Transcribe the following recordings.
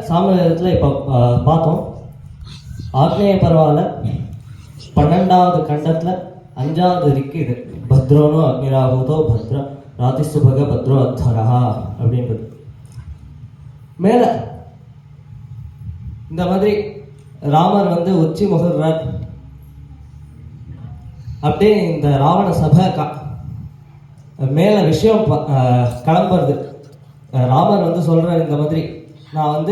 சாமவேதத்தில் இப்போ பார்த்தோம். ஆக்னேய பரவாயில்ல 12வது கண்டத்தில் 5வது ரிக்கு இது. பத்ரோனோ அக்னிராபூதோ பத்ரா ராதிசுபக பத்ரோ அத்தரஹா அப்படின்றது. மேலே இந்த மாதிரி ராமர் உச்சி முகர்றார். அப்படியே இந்த ராவண சபை மேலே விஷயம் கிளம்புறது. ராமர் சொல்கிறார், இந்த மாதிரி நான்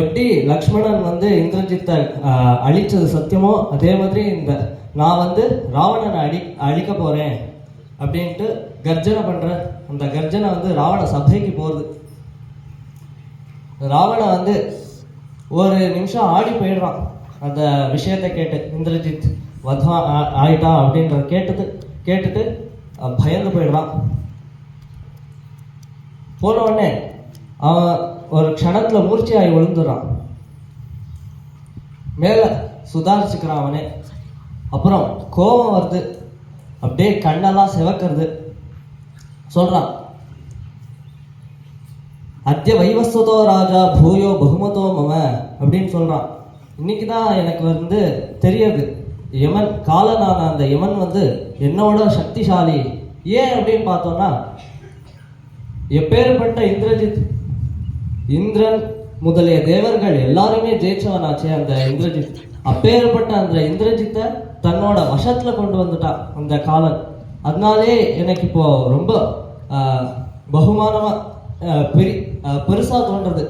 எப்படி லக்ஷ்மணன் இந்திரஜித்தை அழிச்சது சத்தியமோ அதே மாதிரி நான் ராவணனை அழிக்க போகிறேன் அப்படின்ட்டு கர்ஜனை பண்ணுற. அந்த கர்ஜனை ராவண சபைக்கு போகிறது. ராவணன் ஒரு நிமிஷம் ஆடி போயிடுறான் அந்த விஷயத்தை கேட்டு. இந்திரஜித் வதம் ஆயிட்டான் அப்படின்ற கேட்டுட்டு பயந்து போயிடுறான். போன உடனே அவன் ஒரு க்ஷணத்தில் மூர்ச்சியாகி விழுந்துடுறான். மேலே சுதாரிச்சுக்கிறான் அவனே. அப்புறம் கோபம் வருது, அப்படியே கண்ணெல்லாம் சிவக்கிறது. சொல்கிறான், அத்திய வைவஸ்வதோ ராஜா பூயோ பகுமதோ மம அப்படின்னு சொல்கிறான். இன்னைக்கு தான் எனக்கு தெரியுது, யமன் காலனான அந்த யமன் என்னோட சக்திசாலி. ஏன் அப்படின்னு பார்த்தோம்னா, எப்பேற்பட்ட இந்திரஜித், இந்திரன் முதலிய தேவர்கள் எல்லாருமே ஜெயிச்சவனாச்சே அந்த இந்திரஜித். அப்பேற்பட்ட அந்த இந்திரஜித்தை தன்னோட வசத்துல கொண்டு வந்துட்டான் அந்த காலன். அதனாலே எனக்கு இப்போ ரொம்ப பகுமானமா பெருசா தோன்றது.